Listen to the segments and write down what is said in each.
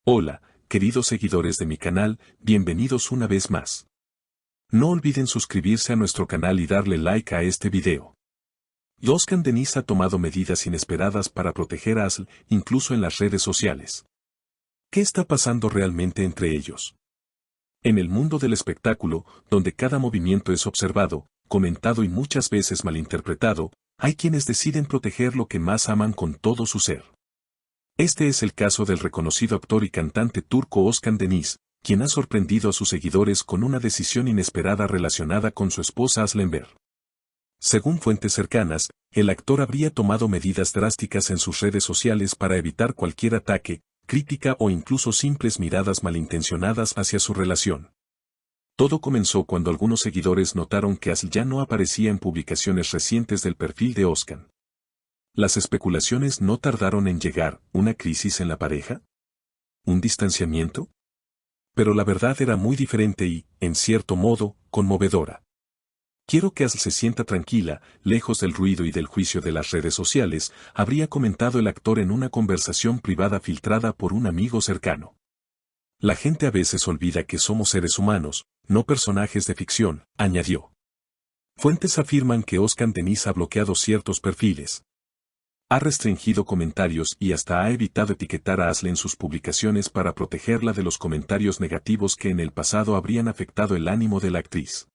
Hola, queridos seguidores de mi canal, bienvenidos una vez más. No olviden suscribirse a nuestro canal y darle like a este video. Özkan Deniz ha tomado medidas inesperadas para proteger a Aslı, incluso en las redes sociales. ¿Qué está pasando realmente entre ellos? En el mundo del espectáculo, donde cada movimiento es observado, comentado y muchas veces malinterpretado, hay quienes deciden proteger lo que más aman con todo su ser. Este es el caso del reconocido actor y cantante turco Özkan Deniz, quien ha sorprendido a sus seguidores con una decisión inesperada relacionada con su esposa Aslı Enver. Según fuentes cercanas, el actor habría tomado medidas drásticas en sus redes sociales para evitar cualquier ataque, crítica o incluso simples miradas malintencionadas hacia su relación. Todo comenzó cuando algunos seguidores notaron que Aslı ya no aparecía en publicaciones recientes del perfil de Özkan. Las especulaciones no tardaron en llegar. ¿Una crisis en la pareja? ¿Un distanciamiento? Pero la verdad era muy diferente y, en cierto modo, conmovedora. Quiero que Aslı se sienta tranquila, lejos del ruido y del juicio de las redes sociales, habría comentado el actor en una conversación privada filtrada por un amigo cercano. La gente a veces olvida que somos seres humanos, no personajes de ficción, añadió. Fuentes afirman que Özkan Deniz ha bloqueado ciertos perfiles. Ha restringido comentarios y hasta ha evitado etiquetar a Aslı en sus publicaciones para protegerla de los comentarios negativos que en el pasado habrían afectado el ánimo de la actriz.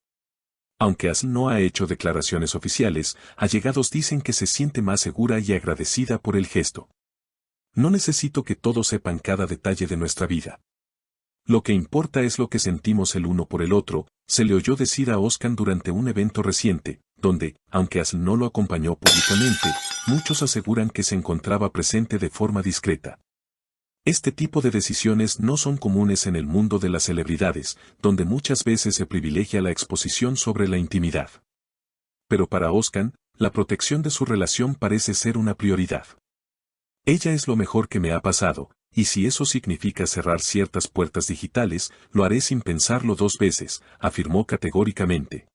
Aunque Aslı no ha hecho declaraciones oficiales, allegados dicen que se siente más segura y agradecida por el gesto. No necesito que todos sepan cada detalle de nuestra vida. Lo que importa es lo que sentimos el uno por el otro, se le oyó decir a Özkan durante un evento reciente, donde, aunque Aslı no lo acompañó públicamente, muchos aseguran que se encontraba presente de forma discreta. Este tipo de decisiones no son comunes en el mundo de las celebridades, donde muchas veces se privilegia la exposición sobre la intimidad. Pero para Özkan, la protección de su relación parece ser una prioridad. Ella es lo mejor que me ha pasado, y si eso significa cerrar ciertas puertas digitales, lo haré sin pensarlo dos veces, afirmó categóricamente.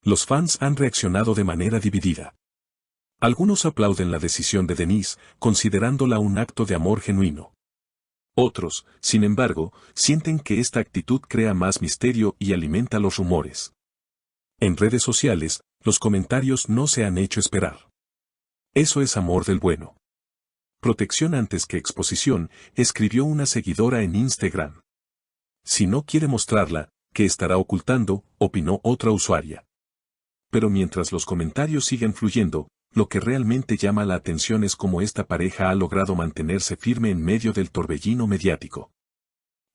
Los fans han reaccionado de manera dividida. Algunos aplauden la decisión de Deniz, considerándola un acto de amor genuino. Otros, sin embargo, sienten que esta actitud crea más misterio y alimenta los rumores. En redes sociales, los comentarios no se han hecho esperar. Eso es amor del bueno. Protección antes que exposición, escribió una seguidora en Instagram. Si no quiere mostrarla, ¿qué estará ocultando?, opinó otra usuaria. Pero mientras los comentarios siguen fluyendo, lo que realmente llama la atención es cómo esta pareja ha logrado mantenerse firme en medio del torbellino mediático.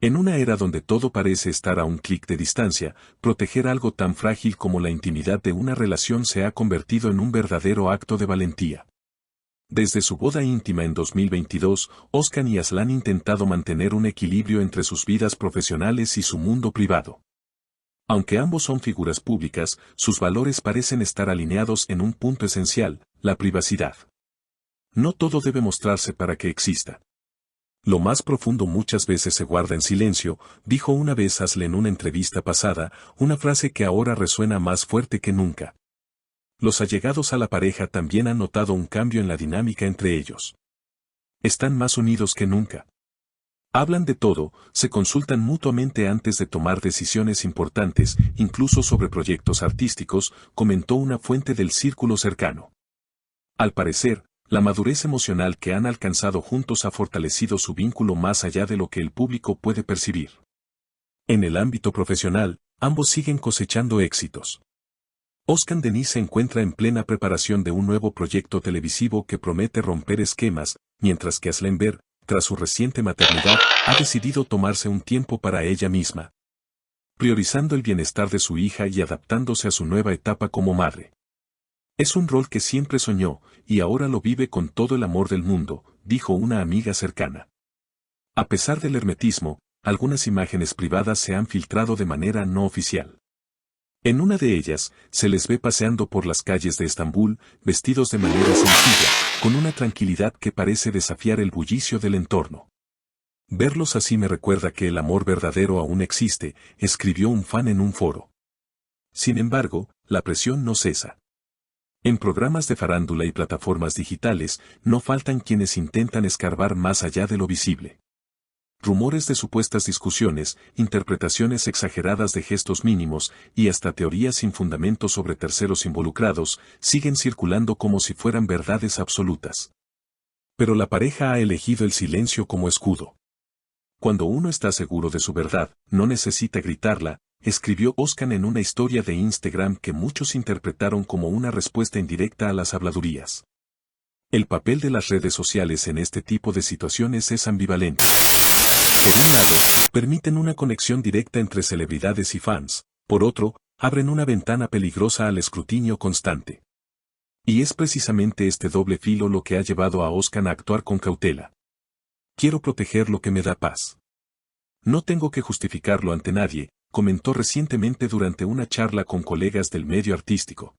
En una era donde todo parece estar a un clic de distancia, proteger algo tan frágil como la intimidad de una relación se ha convertido en un verdadero acto de valentía. Desde su boda íntima en 2022, Özkan y Aslı han intentado mantener un equilibrio entre sus vidas profesionales y su mundo privado. Aunque ambos son figuras públicas, sus valores parecen estar alineados en un punto esencial, la privacidad. No todo debe mostrarse para que exista. Lo más profundo muchas veces se guarda en silencio, dijo una vez Aslı en una entrevista pasada, una frase que ahora resuena más fuerte que nunca. Los allegados a la pareja también han notado un cambio en la dinámica entre ellos. Están más unidos que nunca. Hablan de todo, se consultan mutuamente antes de tomar decisiones importantes, incluso sobre proyectos artísticos, comentó una fuente del círculo cercano. Al parecer, la madurez emocional que han alcanzado juntos ha fortalecido su vínculo más allá de lo que el público puede percibir. En el ámbito profesional, ambos siguen cosechando éxitos. Özkan Deniz se encuentra en plena preparación de un nuevo proyecto televisivo que promete romper esquemas, mientras que Aslı Enver, tras su reciente maternidad, ha decidido tomarse un tiempo para ella misma, priorizando el bienestar de su hija y adaptándose a su nueva etapa como madre. Es un rol que siempre soñó, y ahora lo vive con todo el amor del mundo, dijo una amiga cercana. A pesar del hermetismo, algunas imágenes privadas se han filtrado de manera no oficial. En una de ellas, se les ve paseando por las calles de Estambul, vestidos de manera sencilla, con una tranquilidad que parece desafiar el bullicio del entorno. Verlos así me recuerda que el amor verdadero aún existe, escribió un fan en un foro. Sin embargo, la presión no cesa. En programas de farándula y plataformas digitales, no faltan quienes intentan escarbar más allá de lo visible. Rumores de supuestas discusiones, interpretaciones exageradas de gestos mínimos y hasta teorías sin fundamento sobre terceros involucrados siguen circulando como si fueran verdades absolutas. Pero la pareja ha elegido el silencio como escudo. Cuando uno está seguro de su verdad, no necesita gritarla, escribió Ozcan en una historia de Instagram que muchos interpretaron como una respuesta indirecta a las habladurías. El papel de las redes sociales en este tipo de situaciones es ambivalente. Por un lado, permiten una conexión directa entre celebridades y fans, por otro, abren una ventana peligrosa al escrutinio constante. Y es precisamente este doble filo lo que ha llevado a Ozcan a actuar con cautela. Quiero proteger lo que me da paz. No tengo que justificarlo ante nadie, comentó recientemente durante una charla con colegas del medio artístico.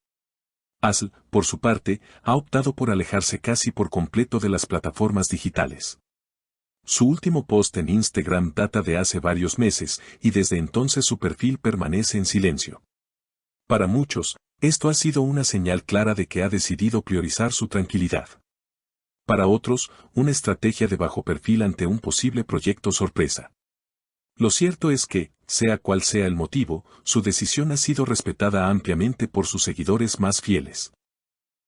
Asl, por su parte, ha optado por alejarse casi por completo de las plataformas digitales. Su último post en Instagram data de hace varios meses y desde entonces su perfil permanece en silencio. Para muchos, esto ha sido una señal clara de que ha decidido priorizar su tranquilidad. Para otros, una estrategia de bajo perfil ante un posible proyecto sorpresa. Lo cierto es que, sea cual sea el motivo, su decisión ha sido respetada ampliamente por sus seguidores más fieles.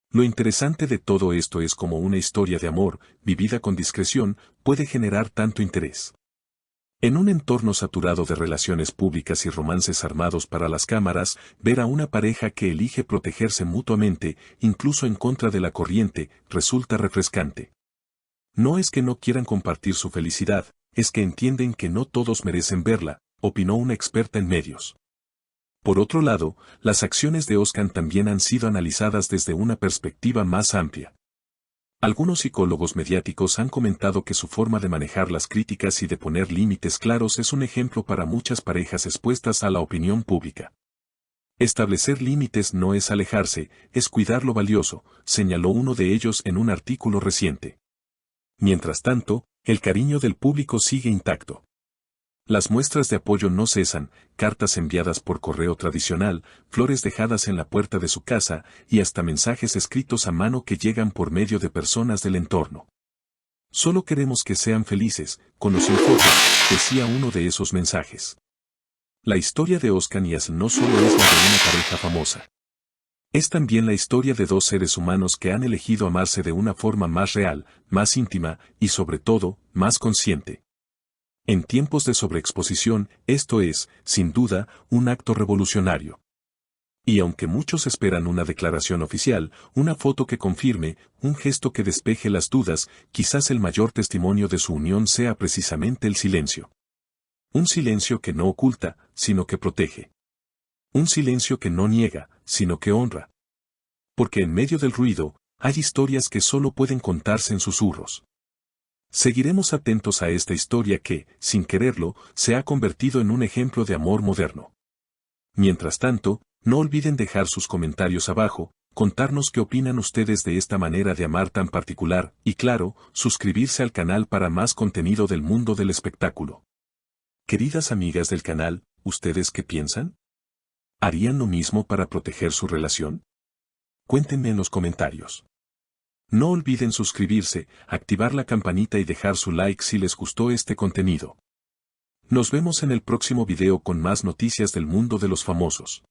Lo interesante de todo esto es cómo una historia de amor, vivida con discreción, puede generar tanto interés. En un entorno saturado de relaciones públicas y romances armados para las cámaras, ver a una pareja que elige protegerse mutuamente, incluso en contra de la corriente, resulta refrescante. No es que no quieran compartir su felicidad, es que entienden que no todos merecen verla, opinó una experta en medios. Por otro lado, las acciones de Ozcan también han sido analizadas desde una perspectiva más amplia. Algunos psicólogos mediáticos han comentado que su forma de manejar las críticas y de poner límites claros es un ejemplo para muchas parejas expuestas a la opinión pública. Establecer límites no es alejarse, es cuidar lo valioso, señaló uno de ellos en un artículo reciente. Mientras tanto, el cariño del público sigue intacto. Las muestras de apoyo no cesan, cartas enviadas por correo tradicional, flores dejadas en la puerta de su casa y hasta mensajes escritos a mano que llegan por medio de personas del entorno. Solo queremos que sean felices, con o sin fotos, decía uno de esos mensajes. La historia de Ozcan y Asl no solo es la de una pareja famosa. Es también la historia de dos seres humanos que han elegido amarse de una forma más real, más íntima y sobre todo, más consciente. En tiempos de sobreexposición, esto es, sin duda, un acto revolucionario. Y aunque muchos esperan una declaración oficial, una foto que confirme, un gesto que despeje las dudas, quizás el mayor testimonio de su unión sea precisamente el silencio. Un silencio que no oculta, sino que protege. Un silencio que no niega, sino que honra. Porque en medio del ruido, hay historias que solo pueden contarse en susurros. Seguiremos atentos a esta historia que, sin quererlo, se ha convertido en un ejemplo de amor moderno. Mientras tanto, no olviden dejar sus comentarios abajo, contarnos qué opinan ustedes de esta manera de amar tan particular, y claro, suscribirse al canal para más contenido del mundo del espectáculo. Queridas amigas del canal, ¿ustedes qué piensan? ¿Harían lo mismo para proteger su relación? Cuéntenme en los comentarios. No olviden suscribirse, activar la campanita y dejar su like si les gustó este contenido. Nos vemos en el próximo video con más noticias del mundo de los famosos.